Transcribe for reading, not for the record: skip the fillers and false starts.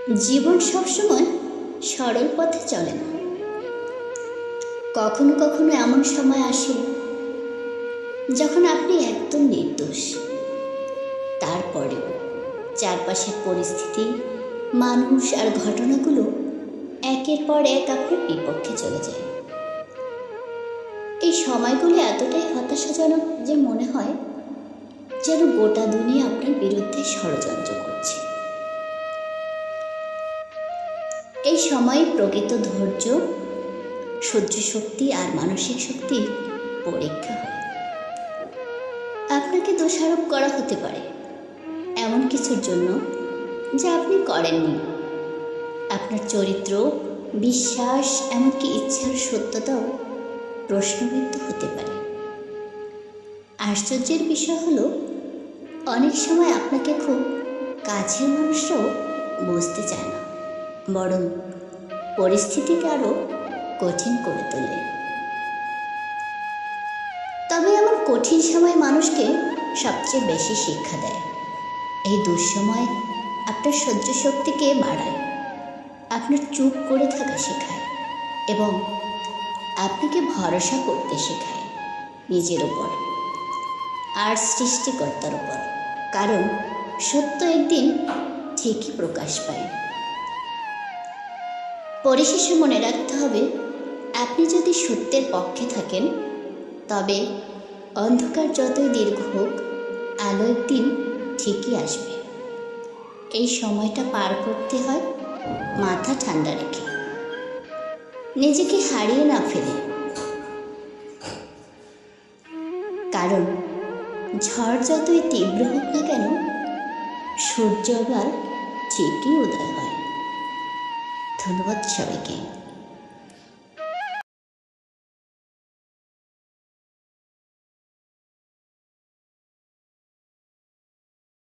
জীবন সবসময় সরল পথে চলে না। কখনো কখনো এমন সময় আসে যখন আপনি একদম নির্দোষ, তারপরেও চারপাশের পরিস্থিতি, মানুষ আর ঘটনাগুলো একের পর এক আপনার বিপক্ষে চলে যায়। এই সময়গুলো এতটাই হতাশাজনক যে মনে হয় যেন গোটা দুনিয়া আপনার বিরুদ্ধে ষড়যন্ত্র করছে। এই সময় প্রকৃত ধৈর্য, সহ্য শক্তি আর মানসিক শক্তির পরীক্ষা হয়। আপনাকে দোষারোপ করা হতে পারে এমন কিছুর জন্য যা আপনি করেননি। আপনার চরিত্র, বিশ্বাস, এমনকি ইচ্ছার সত্যতাও প্রশ্নবিদ্ধ হতে পারে। আশ্চর্যের বিষয় হলো, অনেক সময় আপনাকে খুব কাছের মানুষরাও বুঝতে চায় না, বরং পরিস্থিতিকে আরও কঠিন করে তোলে। তবে এমন কঠিন সময় মানুষকে সবচেয়ে বেশি শিক্ষা দেয়। এই দুঃসময় আপনার সহ্য শক্তিকে বাড়ায়, আপনার চুপ করে থাকা শেখায় এবং আপনাকে ভরসা করতে শেখায় নিজের ওপর আর সৃষ্টিকর্তার ওপর। কারণ সত্য একদিন ঠিকই প্রকাশ পায়। পরিশেষে মনে রাখতে হবে, আপনি যদি সত্যের পক্ষে থাকেন তবে অন্ধকার যতই দীর্ঘ হোক, আলো একদিন ঠিকই আসবে। এই সময়টা পার করতে হয় মাথা ঠান্ডা রেখে, নিজেকে হারিয়ে না ফেলে। কারণ ঝড় যতই তীব্র হোক না কেন, সূর্য আবার ঠিকই উদয় হয়। ধন্যবাদ সবাইকে।